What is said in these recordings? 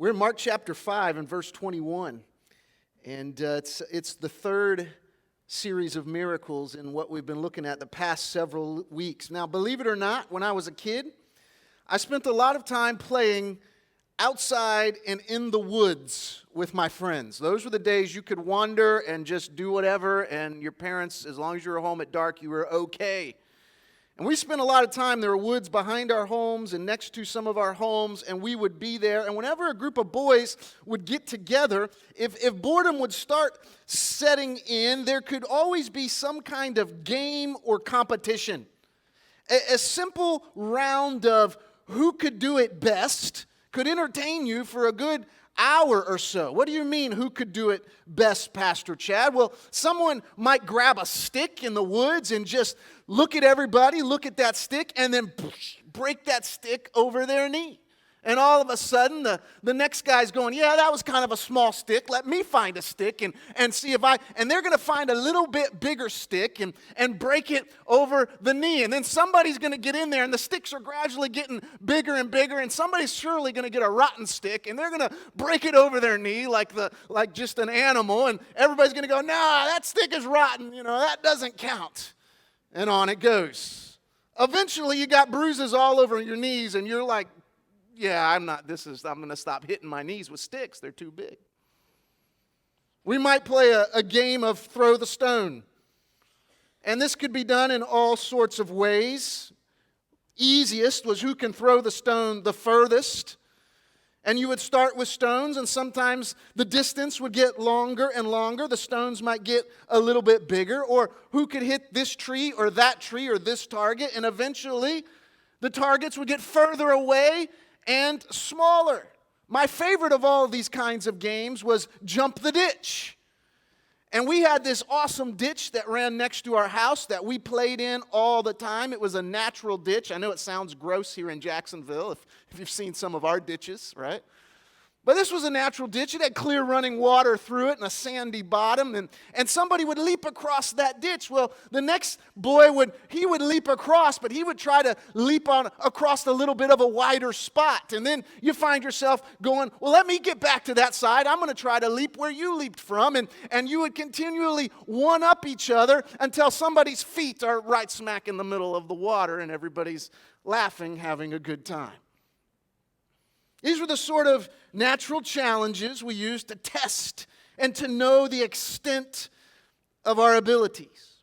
We're in Mark chapter 5 and verse 21, and it's the third series of miracles in what we've been looking at the past several weeks. Now, believe it or not, when I was a kid, I spent a lot of time playing outside and in the woods with my friends. Those were the days you could wander and just do whatever, and your parents, as long as you were home at dark, you were okay. And we spent a lot of time, there were woods behind our homes and next to some of our homes, and we would be there. And whenever a group of boys would get together, if boredom would start setting in, there could always be some kind of game or competition. A simple round of who could do it best could entertain you for a good hour or so. What do you mean, who could do it best, Pastor Chad? Well, someone might grab a stick in the woods and just look at everybody, look at that stick, and then break that stick over their knee. And all of a sudden, the next guy's going, yeah, that was kind of a small stick. Let me find a stick and see if and they're going to find a little bit bigger stick and break it over the knee. And then somebody's going to get in there, and the sticks are gradually getting bigger and bigger, and somebody's surely going to get a rotten stick, and they're going to break it over their knee like just an animal, and everybody's going to go, nah, that stick is rotten, that doesn't count. And on it goes. Eventually, you got bruises all over your knees, and you're like, yeah, I'm going to stop hitting my knees with sticks. They're too big. We might play a game of throw the stone. And this could be done in all sorts of ways. Easiest was who can throw the stone the furthest. And you would start with stones, and sometimes the distance would get longer and longer. The stones might get a little bit bigger. Or who could hit this tree or that tree or this target. And eventually, the targets would get further away and smaller. My favorite of all of these kinds of games was Jump the Ditch. And we had this awesome ditch that ran next to our house that we played in all the time. It was a natural ditch. I know it sounds gross here in Jacksonville if you've seen some of our ditches, right? But this was a natural ditch. It had clear running water through it and a sandy bottom. And somebody would leap across that ditch. Well, the next boy would leap across, but he would try to leap across a little bit of a wider spot. And then you find yourself going, well, let me get back to that side. I'm going to try to leap where you leaped from. And you would continually one-up each other until somebody's feet are right smack in the middle of the water and everybody's laughing, having a good time. These were the sort of natural challenges we used to test and to know the extent of our abilities.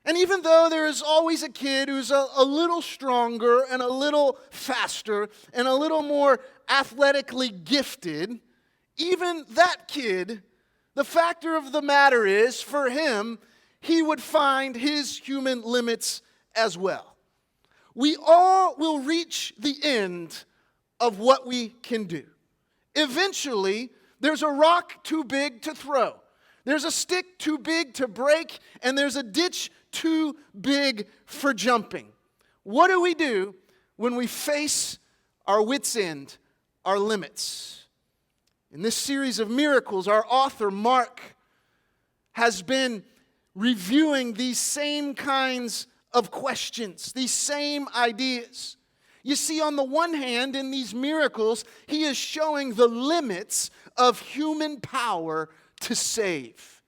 And even though there is always a kid who's a little stronger and a little faster and a little more athletically gifted, even that kid, the factor of the matter is, for him, he would find his human limits as well. We all will reach the end of what we can do. Eventually, there's a rock too big to throw. There's a stick too big to break, and there's a ditch too big for jumping. What do we do when we face our wits' end, our limits? In this series of miracles, our author, Mark, has been reviewing these same kinds of questions, these same ideas. You see, on the one hand, in these miracles, he is showing the limits of human power to save.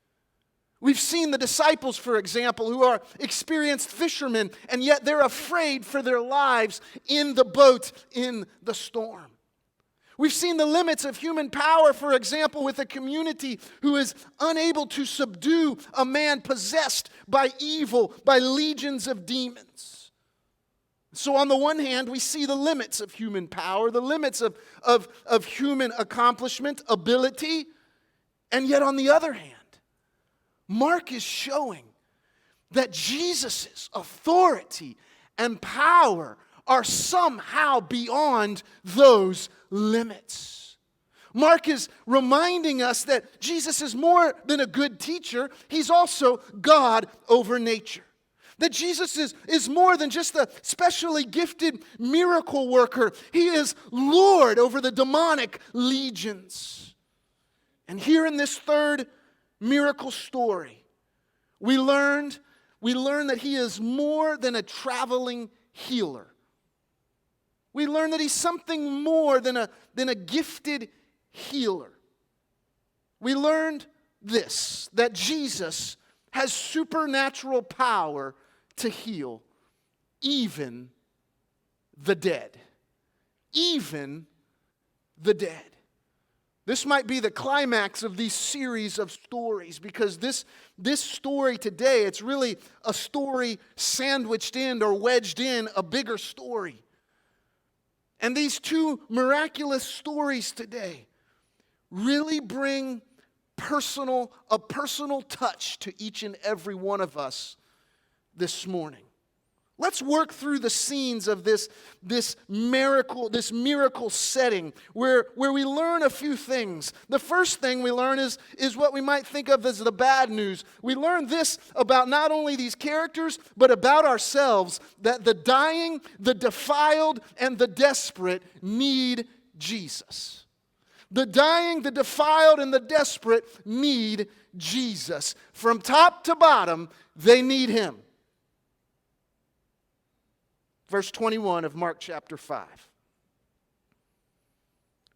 We've seen the disciples, for example, who are experienced fishermen, and yet they're afraid for their lives in the boat in the storm. We've seen the limits of human power, for example, with a community who is unable to subdue a man possessed by evil, by legions of demons. So on the one hand, we see the limits of human power, the limits of human accomplishment, ability, and yet on the other hand, Mark is showing that Jesus' authority and power are somehow beyond those limits. Mark is reminding us that Jesus is more than a good teacher. He's also God over nature. That Jesus is more than just a specially gifted miracle worker. He is Lord over the demonic legions. And here in this third miracle story, we learn that he is more than a traveling healer. we learn that he's something more than a gifted healer. We learned this, that Jesus has supernatural power to heal even the dead. Even the dead. This might be the climax of these series of stories, because this story today, it's really a story sandwiched in or wedged in a bigger story. And these two miraculous stories today really bring a personal touch to each and every one of us this morning. Let's work through the scenes of this miracle setting where we learn a few things. The first thing we learn is what we might think of as the bad news. We learn this about not only these characters, but about ourselves, that the dying, the defiled, and the desperate need Jesus. The dying, the defiled, and the desperate need Jesus. From top to bottom, they need him. Verse 21 of Mark chapter 5.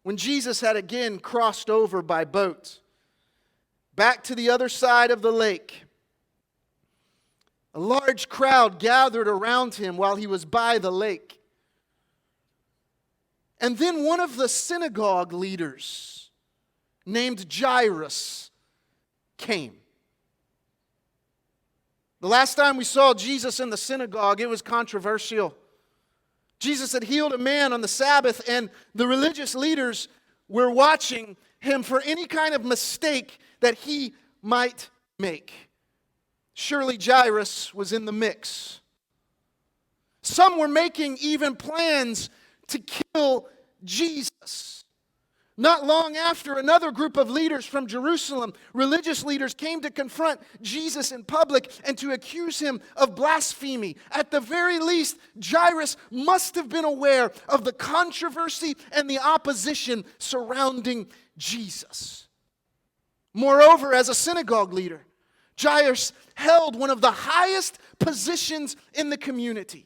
When Jesus had again crossed over by boat back to the other side of the lake, a large crowd gathered around him while he was by the lake. And then one of the synagogue leaders, named Jairus, came. The last time we saw Jesus in the synagogue, it was controversial. Jesus had healed a man on the Sabbath, and the religious leaders were watching him for any kind of mistake that he might make. Surely Jairus was in the mix. Some were making even plans to kill Jesus. Not long after, another group of leaders from Jerusalem, religious leaders, came to confront Jesus in public and to accuse him of blasphemy. At the very least, Jairus must have been aware of the controversy and the opposition surrounding Jesus. Moreover, as a synagogue leader, Jairus held one of the highest positions in the community.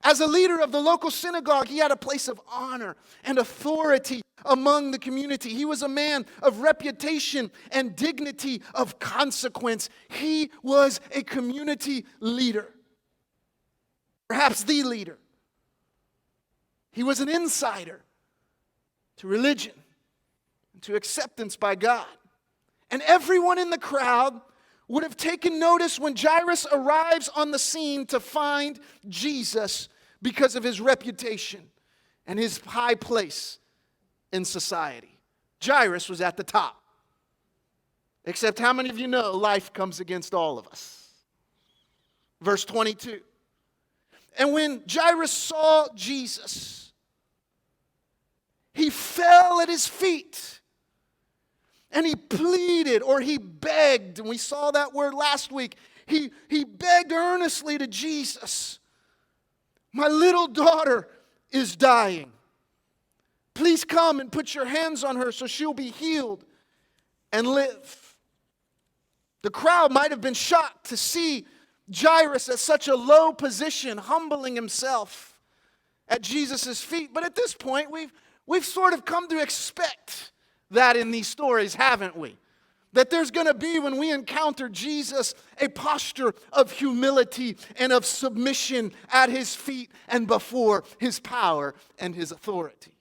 As a leader of the local synagogue, he had a place of honor and authority among the community. He was a man of reputation and dignity, of consequence. He was a community leader, perhaps the leader. He was an insider to religion and to acceptance by God. And everyone in the crowd would have taken notice when Jairus arrives on the scene to find Jesus because of his reputation and his high place in society. Jairus was at the top. Except how many of you know life comes against all of us? Verse 22. And when Jairus saw Jesus, he fell at his feet. And he pleaded, or he begged, and we saw that word last week. He begged earnestly to Jesus. My little daughter is dying. Please come and put your hands on her so she'll be healed and live. The crowd might have been shocked to see Jairus at such a low position, humbling himself at Jesus' feet. But at this point, we've sort of come to expect that in these stories, haven't we? That there's going to be, when we encounter Jesus, a posture of humility and of submission at his feet and before his power and his authority.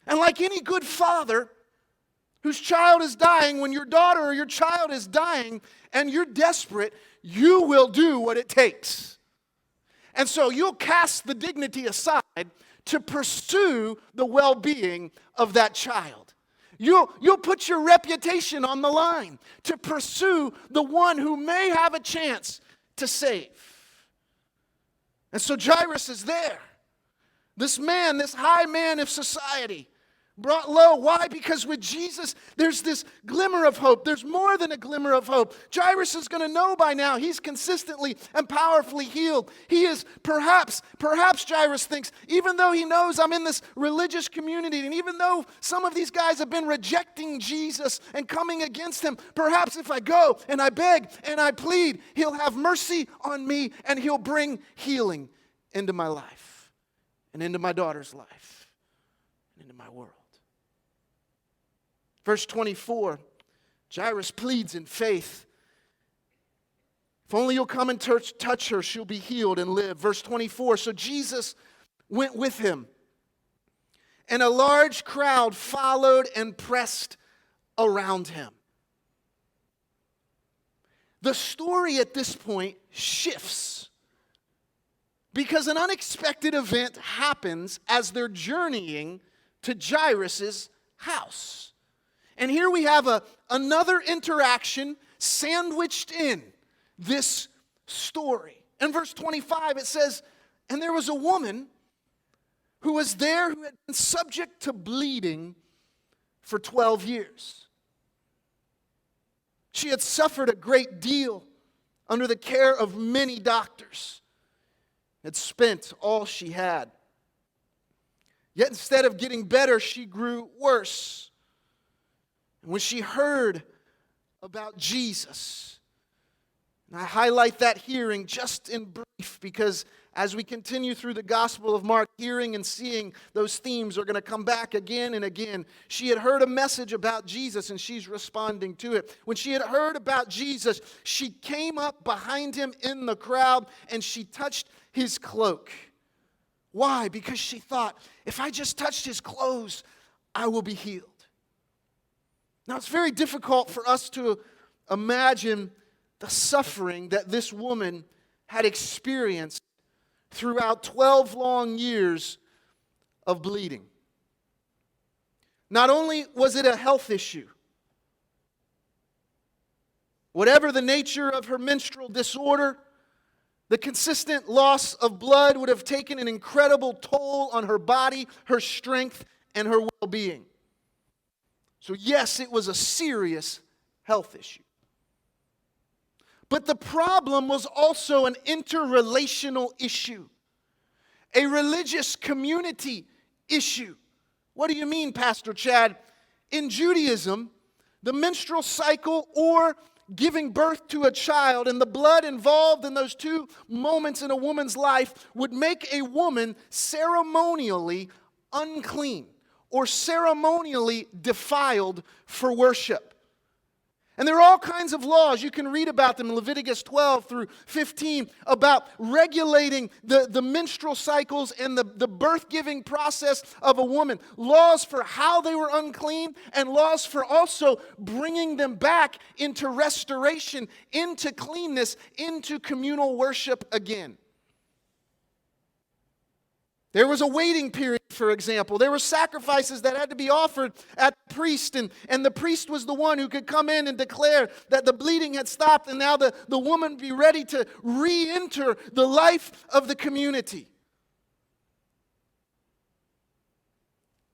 And like any good father whose child is dying, when your daughter or your child is dying and you're desperate, you will do what it takes. And so you'll cast the dignity aside to pursue the well-being of that child. You'll put your reputation on the line to pursue the one who may have a chance to save. And so Jairus is there. This man, this high man of society, brought low. Why? Because with Jesus, there's this glimmer of hope. There's more than a glimmer of hope. Jairus is going to know by now he's consistently and powerfully healed. He is perhaps Jairus thinks, even though he knows I'm in this religious community, and even though some of these guys have been rejecting Jesus and coming against him, perhaps if I go and I beg and I plead, he'll have mercy on me and he'll bring healing into my life. and into my daughter's life and into my world. Verse 24, Jairus pleads in faith. If only you'll come and touch her, she'll be healed and live. Verse 24, so Jesus went with him, and a large crowd followed and pressed around him. The story at this point shifts because an unexpected event happens as they're journeying to Jairus' house. And here we have another interaction sandwiched in this story. In verse 25 it says, and there was a woman who was there who had been subject to bleeding for 12 years. She had suffered a great deal under the care of many doctors, had spent all she had. Yet instead of getting better, she grew worse. And when she heard about Jesus, and I highlight that hearing just in brief because as we continue through the Gospel of Mark, hearing and seeing those themes are going to come back again and again. She had heard a message about Jesus and she's responding to it. When she had heard about Jesus, she came up behind him in the crowd and she touched his cloak. Why? Because she thought, if I just touched his clothes, I will be healed. Now, it's very difficult for us to imagine the suffering that this woman had experienced throughout 12 long years of bleeding. Not only was it a health issue, whatever the nature of her menstrual disorder, the consistent loss of blood would have taken an incredible toll on her body, her strength, and her well-being. So yes, it was a serious health issue. But the problem was also an interrelational issue, a religious community issue. What do you mean, Pastor Chad? In Judaism, the menstrual cycle or giving birth to a child and the blood involved in those two moments in a woman's life would make a woman ceremonially unclean or ceremonially defiled for worship. And there are all kinds of laws. You can read about them in Leviticus 12 through 15 about regulating the menstrual cycles and the birth-giving process of a woman. Laws for how they were unclean and laws for also bringing them back into restoration, into cleanness, into communal worship again. There was a waiting period, for example. There were sacrifices that had to be offered at the priest, and the priest was the one who could come in and declare that the bleeding had stopped, and now the woman would be ready to re-enter the life of the community.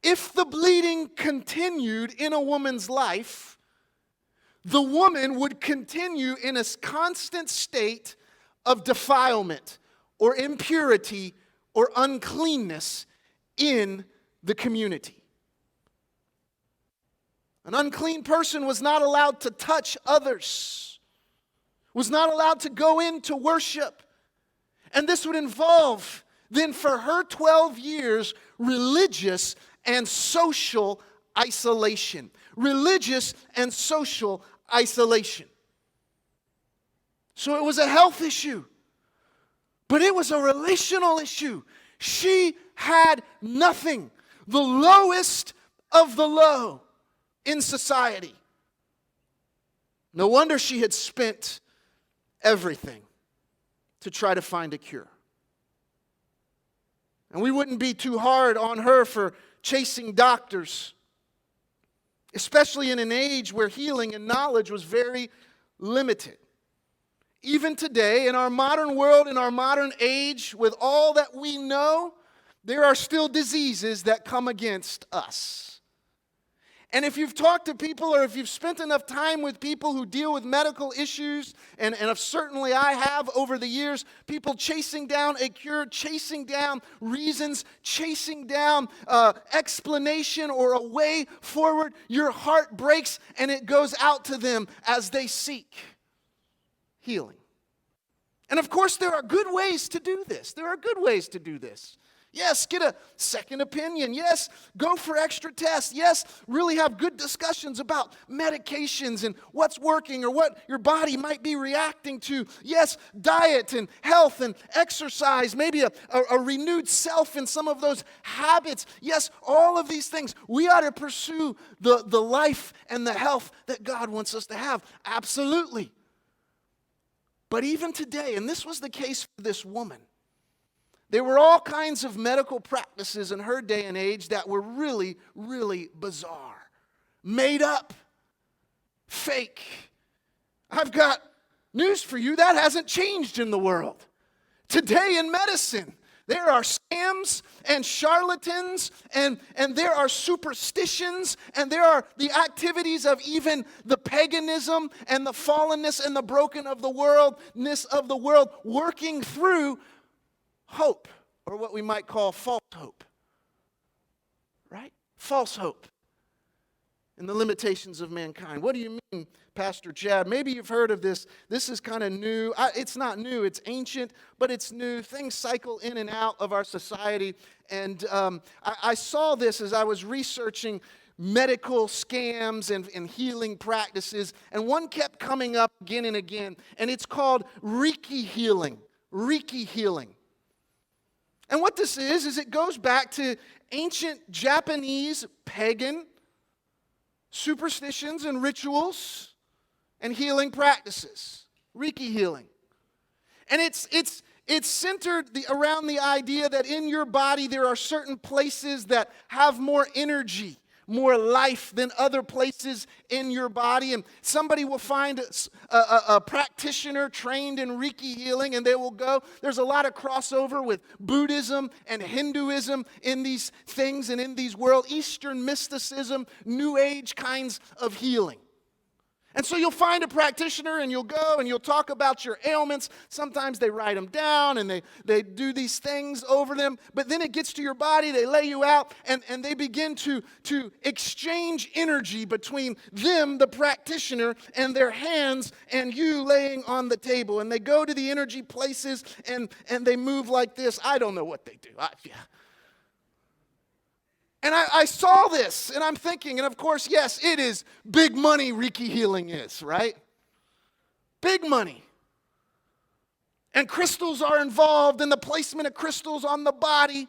If the bleeding continued in a woman's life, the woman would continue in a constant state of defilement or impurity or uncleanness in the community. An unclean person was not allowed to touch others, was not allowed to go into worship. And this would involve, then for her 12 years, religious and social isolation. Religious and social isolation. So it was a health issue. But it was a relational issue. She had nothing. The lowest of the low in society. No wonder she had spent everything to try to find a cure. And we wouldn't be too hard on her for chasing doctors, especially in an age where healing and knowledge was very limited. Even today, in our modern world, in our modern age, with all that we know, there are still diseases that come against us. And if you've talked to people or if you've spent enough time with people who deal with medical issues, and certainly I have over the years, people chasing down a cure, chasing down reasons, chasing down explanation or a way forward, your heart breaks and it goes out to them as they seek healing. And of course, there are good ways to do this. There are good ways to do this. Yes, get a second opinion. Yes, go for extra tests. Yes, really have good discussions about medications and what's working or what your body might be reacting to. Yes, diet and health and exercise, maybe a renewed self in some of those habits. Yes, all of these things. We ought to pursue the life and the health that God wants us to have. Absolutely. But even today, and this was the case for this woman, there were all kinds of medical practices in her day and age that were really, really bizarre. Made up. Fake. I've got news for you, that hasn't changed in the world. Today in medicine, there are scams and charlatans, and there are superstitions, and there are the activities of even the paganism and the fallenness and the broken of the worldness of the world working through hope, or what we might call false hope. Right? False hope. And the limitations of mankind. What do you mean, Pastor Chad? Maybe you've heard of this. This is kind of new. It's not new. It's ancient, but it's new. Things cycle in and out of our society. And I saw this as I was researching medical scams and healing practices. And one kept coming up again and again. And it's called Reiki healing. Reiki healing. And what this is it goes back to ancient Japanese pagan superstitions and rituals and healing practices. Reiki healing. And it's centered around the idea that in your body there are certain places that have more energy, more life than other places in your body. And somebody will find a practitioner trained in Reiki healing, and they will go. There's a lot of crossover with Buddhism and Hinduism in these things and in these worlds. Eastern mysticism, New Age kinds of healing. And so you'll find a practitioner and you'll go and you'll talk about your ailments. Sometimes they write them down and they do these things over them. But then it gets to your body, they lay you out, and they begin to exchange energy between them, the practitioner, and their hands and you laying on the table. And they go to the energy places and they move like this. I don't know what they do. And I saw this, and I'm thinking, and of course, yes, it is big money Reiki healing is, right? Big money. And crystals are involved in the placement of crystals on the body.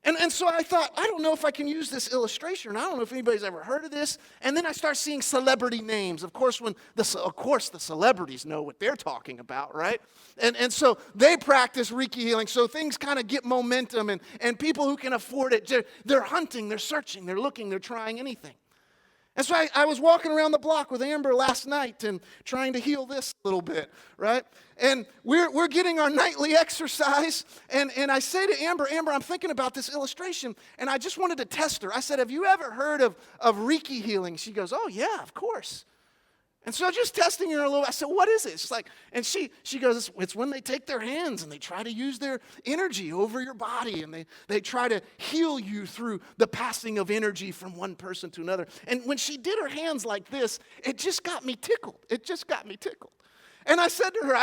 And so I thought, I don't know if I can use this illustration. I don't know if anybody's ever heard of this. And then I start seeing celebrity names. Of course, the celebrities know what they're talking about, right? And so they practice Reiki healing. So things kind of get momentum. And people who can afford it, they're hunting, they're searching, they're looking, they're trying anything. And so I was walking around the block with Amber last night and trying to heal this a little bit, right? And we're getting our nightly exercise. And I say to Amber, I'm thinking about this illustration, and I just wanted to test her. I said, have you ever heard of Reiki healing? She goes, oh, yeah, of course. And so just testing her a little, I said, what is it? She's like, and she goes, it's when they take their hands and they try to use their energy over your body, and they try to heal you through the passing of energy from one person to another. And when she did her hands like this, it just got me tickled. And I said to her,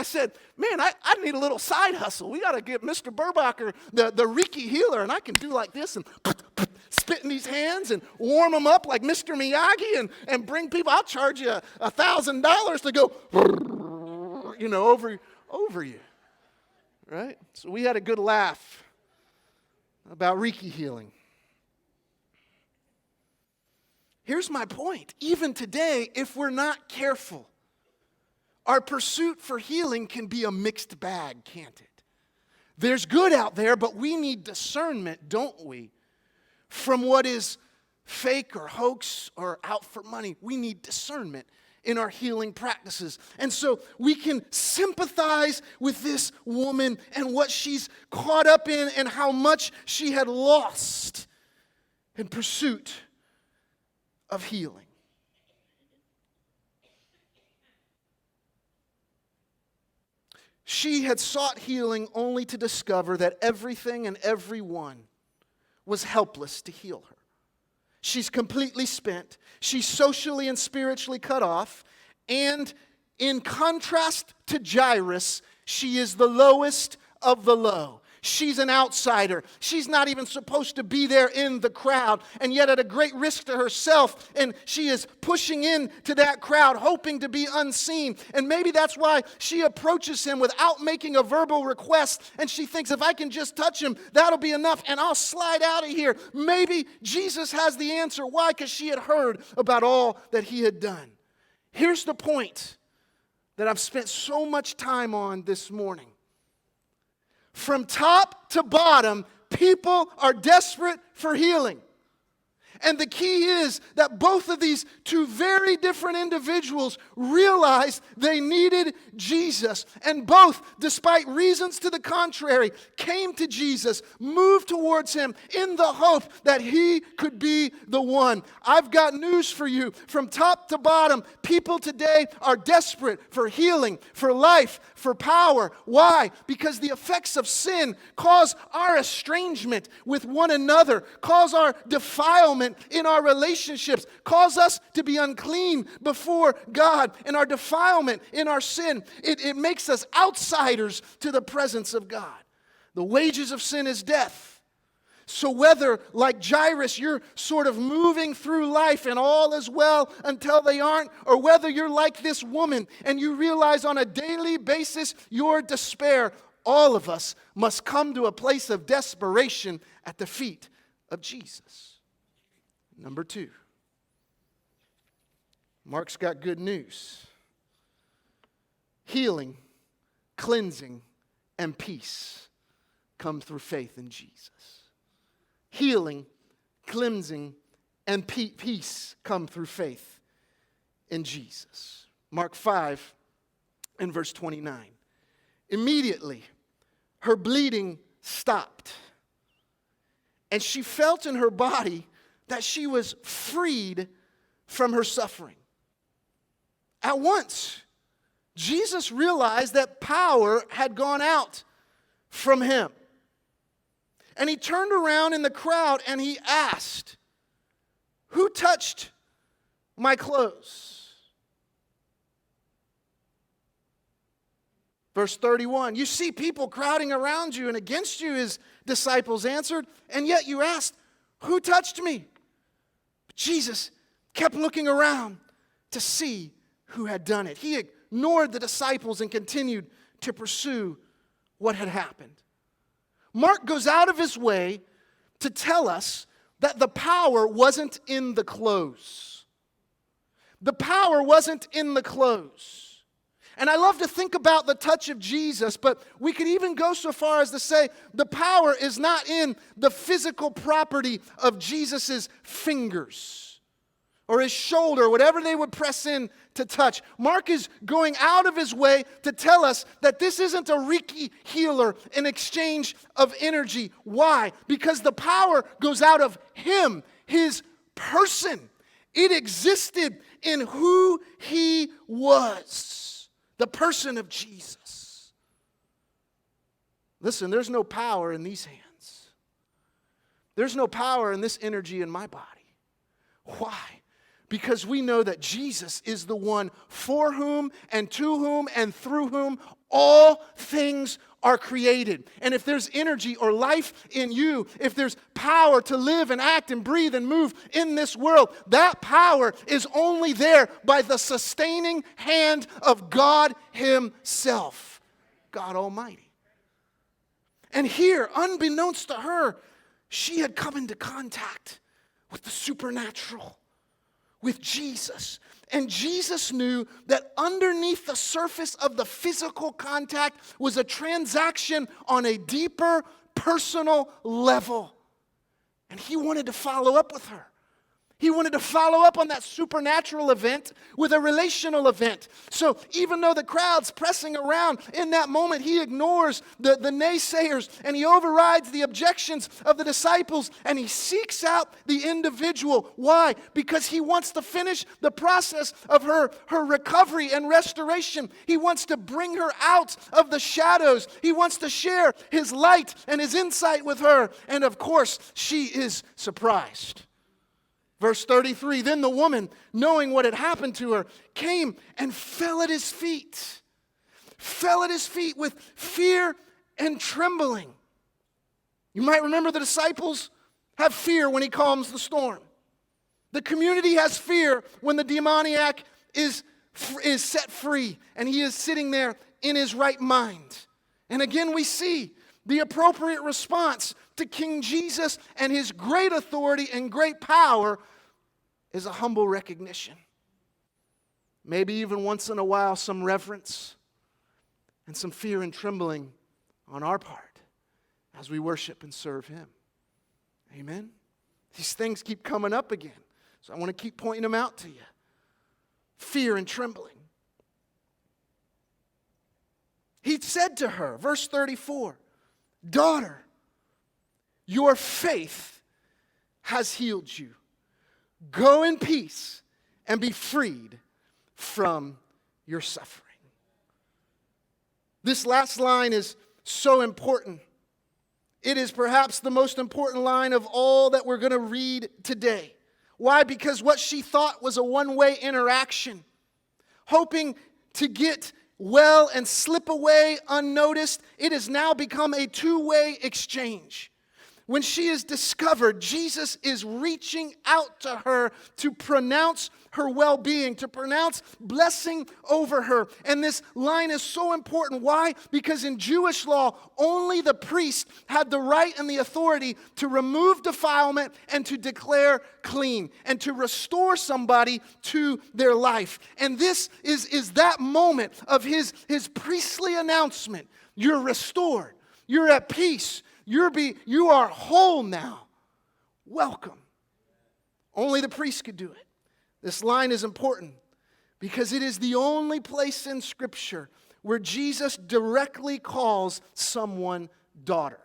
man, I need a little side hustle. We got to get Mr. Burgbacher, the Reiki healer, and I can do like this and spit in these hands and warm them up like Mr. Miyagi and bring people. I'll charge you $1,000 to go, over you, right? So we had a good laugh about Reiki healing. Here's my point. Even today, if we're not careful, our pursuit for healing can be a mixed bag, can't it? There's good out there, but we need discernment, don't we? From what is fake or hoax or out for money. We need discernment in our healing practices. And so we can sympathize with this woman and what she's caught up in and how much she had lost in pursuit of healing. She had sought healing only to discover that everything and everyone was helpless to heal her. She's completely spent. She's socially and spiritually cut off. And in contrast to Jairus, she is the lowest of the low. She's an outsider. She's not even supposed to be there in the crowd, and yet at a great risk to herself, and she is pushing into that crowd, hoping to be unseen. And maybe that's why she approaches him without making a verbal request, and she thinks, if I can just touch him, that'll be enough, and I'll slide out of here. Maybe Jesus has the answer. Why? Because she had heard about all that he had done. Here's the point that I've spent so much time on this morning. From top to bottom, people are desperate for healing. And the key is that both of these two very different individuals realized they needed Jesus. And both, despite reasons to the contrary, came to Jesus, moved towards him in the hope that he could be the one. I've got news for you. From top to bottom, people today are desperate for healing, for life, for power. Why? Because the effects of sin cause our estrangement with one another, cause our defilement in our relationships, cause us to be unclean before God, and our defilement in our sin, it makes us outsiders to the presence of God. The wages of sin is death. So whether, like Jairus, you're sort of moving through life and all is well until they aren't, or whether you're like this woman and you realize on a daily basis your despair, all of us must come to a place of desperation at the feet of Jesus. Number 2, Mark's got good news. Healing, cleansing, and peace come through faith in Jesus. Healing, cleansing, and peace come through faith in Jesus. Mark 5 and verse 29. Immediately, her bleeding stopped, and she felt in her body that she was freed from her suffering. At once, Jesus realized that power had gone out from him. And he turned around in the crowd and he asked, "Who touched my clothes?" Verse 31, "You see people crowding around you and against you," his disciples answered, "and yet you asked, 'Who touched me?'" But Jesus kept looking around to see who had done it. He ignored the disciples and continued to pursue what had happened. Mark goes out of his way to tell us that the power wasn't in the clothes. The power wasn't in the clothes. And I love to think about the touch of Jesus, but we could even go so far as to say the power is not in the physical property of Jesus' fingers or his shoulder, whatever they would press in to touch. Mark is going out of his way to tell us that this isn't a Reiki healer in exchange of energy. Why? Because the power goes out of him, his person. It existed in who he was, the person of Jesus. Listen, there's no power in these hands. There's no power in this energy in my body. Why? Because we know that Jesus is the one for whom and to whom and through whom all things are created. And if there's energy or life in you, if there's power to live and act and breathe and move in this world, that power is only there by the sustaining hand of God himself, God Almighty. And here, unbeknownst to her, she had come into contact with the supernatural, with Jesus. And Jesus knew that underneath the surface of the physical contact was a transaction on a deeper personal level. And he wanted to follow up with her. He wanted to follow up on that supernatural event with a relational event. So even though the crowd's pressing around in that moment, he ignores the naysayers and he overrides the objections of the disciples and he seeks out the individual. Why? Because he wants to finish the process of her recovery and restoration. He wants to bring her out of the shadows. He wants to share his light and his insight with her. And of course, she is surprised. Verse 33, then the woman, knowing what had happened to her, came and fell at his feet. Fell at his feet with fear and trembling. You might remember the disciples have fear when he calms the storm. The community has fear when the demoniac is set free and he is sitting there in his right mind. And again, we see the appropriate response to King Jesus and his great authority and great power is a humble recognition. Maybe even once in a while some reverence and some fear and trembling on our part as we worship and serve him. Amen? These things keep coming up again, so I want to keep pointing them out to you. Fear and trembling. He said to her, verse 34, "Daughter, your faith has healed you. Go in peace and be freed from your suffering." This last line is so important. It is perhaps the most important line of all that we're going to read today. Why? Because what she thought was a one-way interaction, hoping to get well and slip away unnoticed, it has now become a two-way exchange. When she is discovered, Jesus is reaching out to her to pronounce her well-being, to pronounce blessing over her. And this line is so important. Why? Because in Jewish law, only the priest had the right and the authority to remove defilement and to declare clean and to restore somebody to their life. And this is that moment of his priestly announcement. You're restored. You're at peace. You are whole now. Welcome. Only the priest could do it. This line is important because it is the only place in Scripture where Jesus directly calls someone daughter.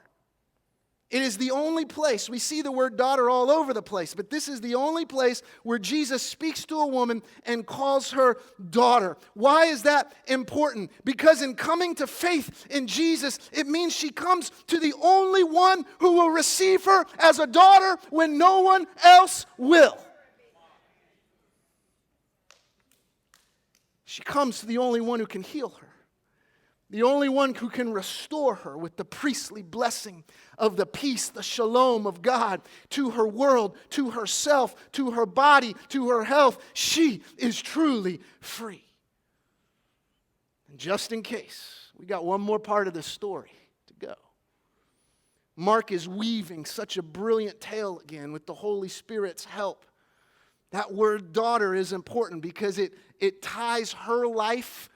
It is the only place. We see the word daughter all over the place, but this is the only place where Jesus speaks to a woman and calls her daughter. Why is that important? Because in coming to faith in Jesus, it means she comes to the only one who will receive her as a daughter when no one else will. She comes to the only one who can heal her. The only one who can restore her with the priestly blessing of the peace, the shalom of God to her world, to herself, to her body, to her health. She is truly free. And just in case, we got one more part of this story to go. Mark is weaving such a brilliant tale again with the Holy Spirit's help. That word daughter is important because it ties her life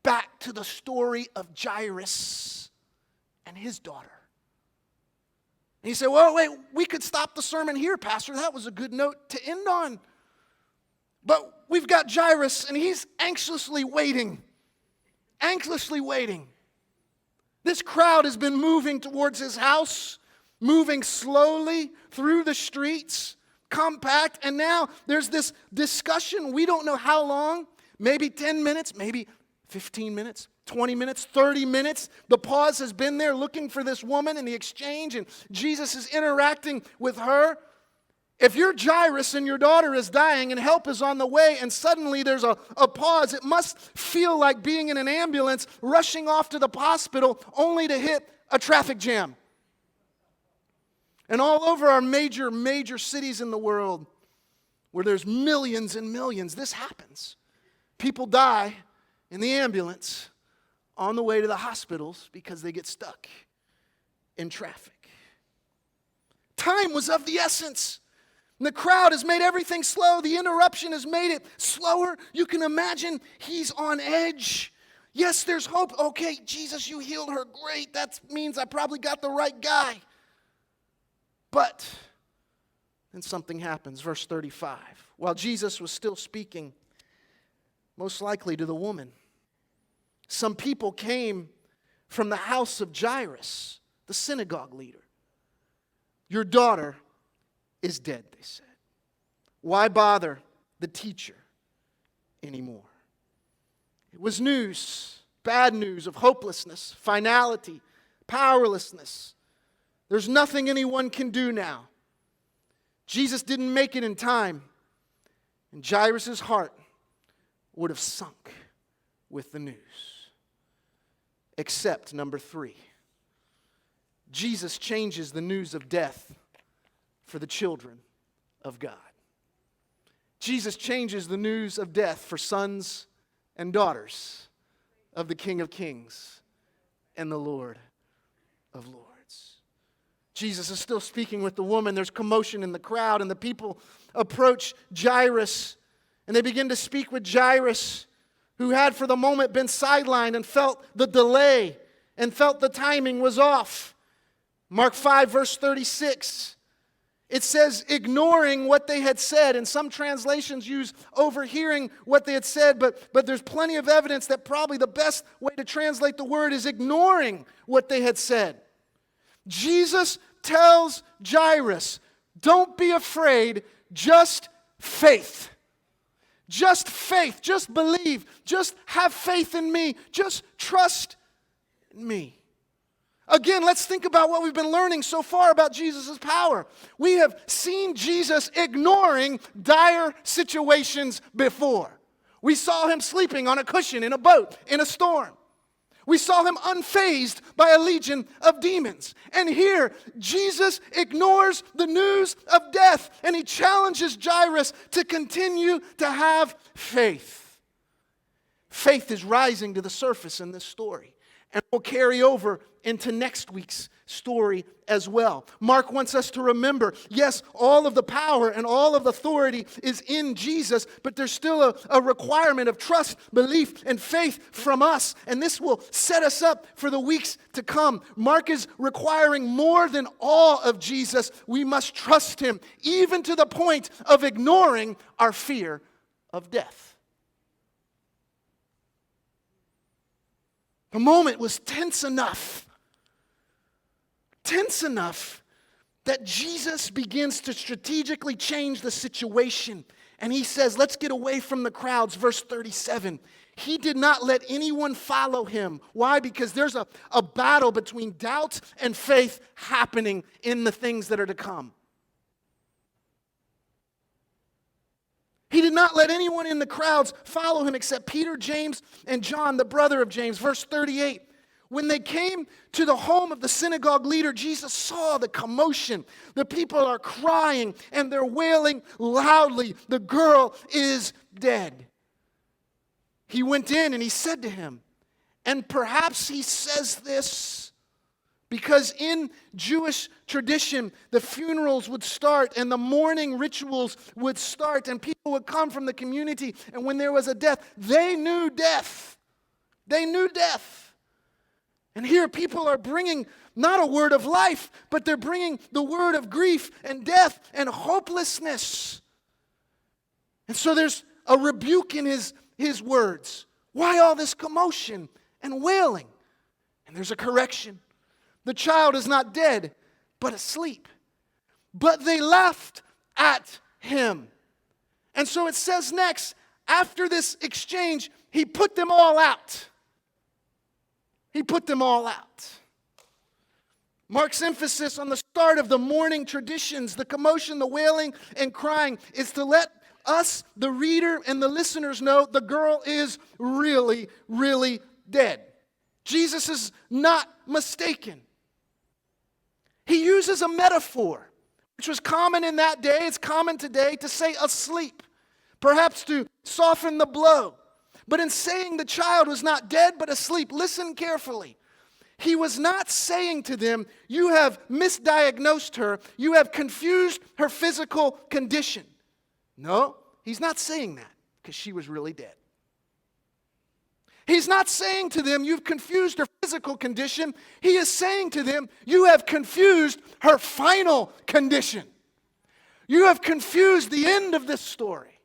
back to the story of Jairus and his daughter. And you say, well, wait, we could stop the sermon here, Pastor. That was a good note to end on. But we've got Jairus, and he's anxiously waiting. Anxiously waiting. This crowd has been moving towards his house, moving slowly through the streets, compact, and now there's this discussion. We don't know how long, maybe 10 minutes, maybe 15 minutes, 20 minutes, 30 minutes. The pause has been there looking for this woman in the exchange, and Jesus is interacting with her. If you're Jairus and your daughter is dying and help is on the way and suddenly there's a pause, it must feel like being in an ambulance rushing off to the hospital only to hit a traffic jam. And all over our major cities in the world where there's millions and millions, this happens. People die in the ambulance on the way to the hospitals because they get stuck in traffic. Time was of the essence. And the crowd has made everything slow. The interruption has made it slower. You can imagine he's on edge. Yes, there's hope. Okay, Jesus, you healed her. Great. That means I probably got the right guy. But then something happens. Verse 35. While Jesus was still speaking, most likely to the woman, some people came from the house of Jairus, the synagogue leader. Your daughter is dead, they said. Why bother the teacher anymore? It was news, bad news of hopelessness, finality, powerlessness. There's nothing anyone can do now. Jesus didn't make it in time, and Jairus' heart would have sunk with the news. Except number 3. Jesus changes the news of death for the children of God. Jesus changes the news of death for sons and daughters of the King of Kings and the Lord of Lords. Jesus is still speaking with the woman. There's commotion in the crowd, and the people approach Jairus, and they begin to speak with Jairus, who had for the moment been sidelined and felt the delay and felt the timing was off. Mark 5, verse 36. It says, ignoring what they had said, and some translations use overhearing what they had said, but there's plenty of evidence that probably the best way to translate the word is ignoring what they had said. Jesus tells Jairus, don't be afraid, just faith. Just faith, just believe, just have faith in me, just trust in me. Again, let's think about what we've been learning so far about Jesus' power. We have seen Jesus ignoring dire situations before. We saw him sleeping on a cushion in a boat in a storm. We saw him unfazed by a legion of demons. And here, Jesus ignores the news of death, and he challenges Jairus to continue to have faith. Faith is rising to the surface in this story, and will carry over into next week's story as well. Mark wants us to remember, yes, all of the power and all of the authority is in Jesus, but there's still a requirement of trust, belief, and faith from us, and this will set us up for the weeks to come. Mark is requiring more than awe of Jesus. We must trust him, even to the point of ignoring our fear of death. The moment was tense enough that Jesus begins to strategically change the situation. And he says, let's get away from the crowds. Verse 37, he did not let anyone follow him. Why? Because there's a battle between doubt and faith happening in the things that are to come. He did not let anyone in the crowds follow him except Peter, James, and John, the brother of James. Verse 38. When they came to the home of the synagogue leader, Jesus saw the commotion. The people are crying and they're wailing loudly. The girl is dead. He went in and he said to him, and perhaps he says this because in Jewish tradition, the funerals would start and the mourning rituals would start and people would come from the community. And when there was a death, they knew death. They knew death. And here people are bringing not a word of life, but they're bringing the word of grief and death and hopelessness. And so there's a rebuke in his words. Why all this commotion and wailing? And there's a correction. The child is not dead, but asleep. But they laughed at him. And so it says next, after this exchange, he put them all out. He put them all out. Mark's emphasis on the start of the mourning traditions, the commotion, the wailing, and crying, is to let us, the reader and the listeners, know the girl is really, really dead. Jesus is not mistaken. He uses a metaphor, which was common in that day, it's common today, to say asleep, perhaps to soften the blow. But in saying the child was not dead but asleep, listen carefully. He was not saying to them, you have misdiagnosed her, you have confused her physical condition. No, he's not saying that because she was really dead. He's not saying to them, you've confused her physical condition. He is saying to them, you have confused her final condition. You have confused the end of this story.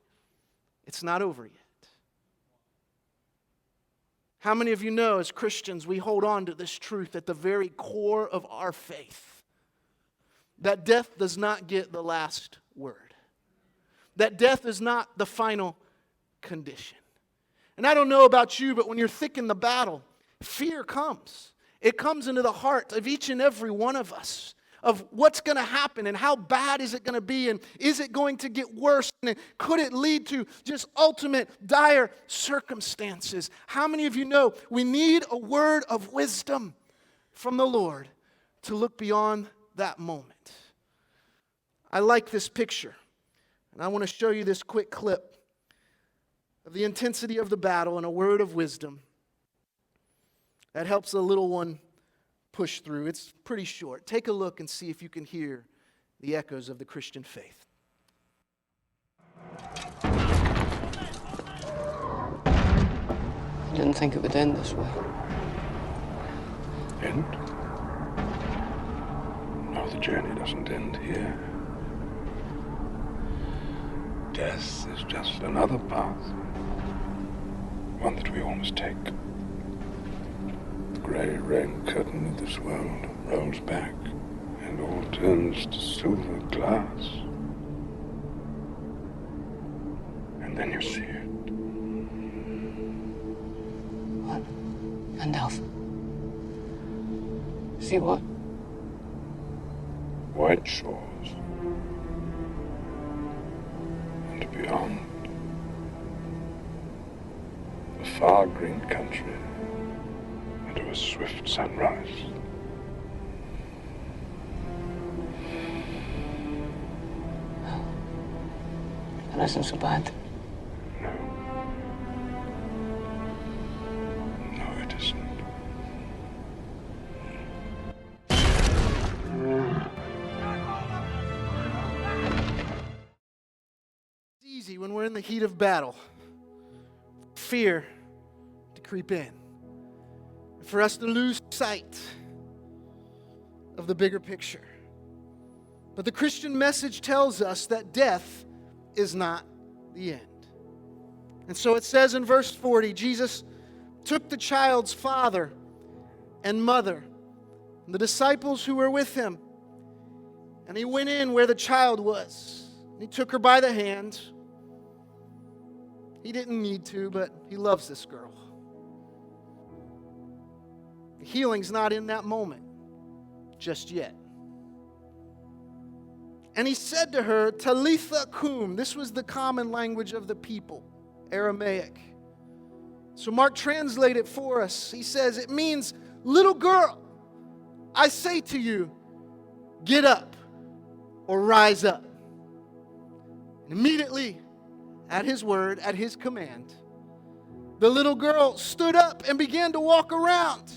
It's not over yet. How many of you know, as Christians, we hold on to this truth at the very core of our faith, that death does not get the last word, that death is not the final condition. And I don't know about you, but when you're thick in the battle, fear comes. It comes into the heart of each and every one of us, of what's going to happen and how bad is it going to be and is it going to get worse and could it lead to just ultimate dire circumstances. How many of you know we need a word of wisdom from the Lord to look beyond that moment. I like this picture, and I want to show you this quick clip of the intensity of the battle and a word of wisdom that helps a little one push through. It's pretty short. Take a look and see if you can hear the echoes of the Christian faith. I didn't think it would end this way. End? No, the journey doesn't end here. Death is just another path. One that we all must take. The grey rain curtain of this world rolls back, and all turns to silver glass. And then you see it. What? Gandalf. See what? White shores. And beyond. A far green country. And a swift sunrise. That isn't so bad. No. No, it isn't. It's easy when we're in the heat of battle. Fear to creep in. For us to lose sight of the bigger picture. But the Christian message tells us that death is not the end. And so it says in verse 40, Jesus took the child's father and mother, and the disciples who were with him, and he went in where the child was. And he took her by the hand. He didn't need to, but he loves this girl. The healing's not in that moment just yet. And he said to her, Talitha cum. This was the common language of the people, Aramaic. So Mark translated for us. He says, it means, little girl, I say to you, get up or rise up. And immediately, at his word, at his command, the little girl stood up and began to walk around.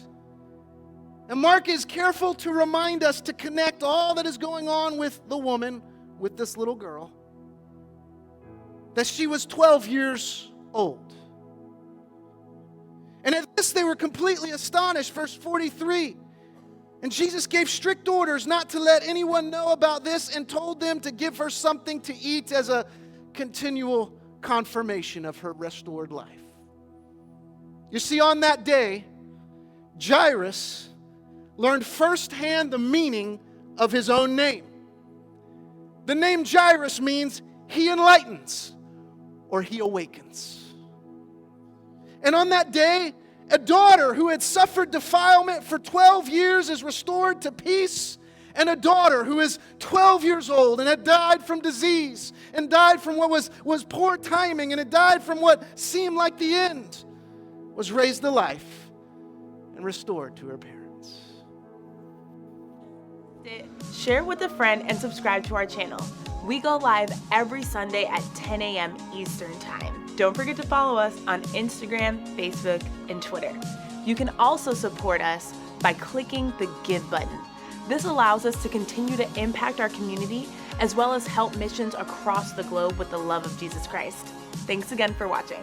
And Mark is careful to remind us to connect all that is going on with the woman, with this little girl, that she was 12 years old. And at this they were completely astonished. Verse 43. And Jesus gave strict orders not to let anyone know about this and told them to give her something to eat as a continual confirmation of her restored life. You see, on that day, Jairus learned firsthand the meaning of his own name. The name Jairus means he enlightens or he awakens. And on that day, a daughter who had suffered defilement for 12 years is restored to peace, and a daughter who is 12 years old and had died from disease and died from what was poor timing and had died from what seemed like the end was raised to life and restored to her parents. Share with a friend and subscribe to our channel. We go live every Sunday at 10 a.m. Eastern Time. Don't forget to follow us on Instagram, Facebook, and Twitter. You can also support us by clicking the Give button. This allows us to continue to impact our community as well as help missions across the globe with the love of Jesus Christ. Thanks again for watching.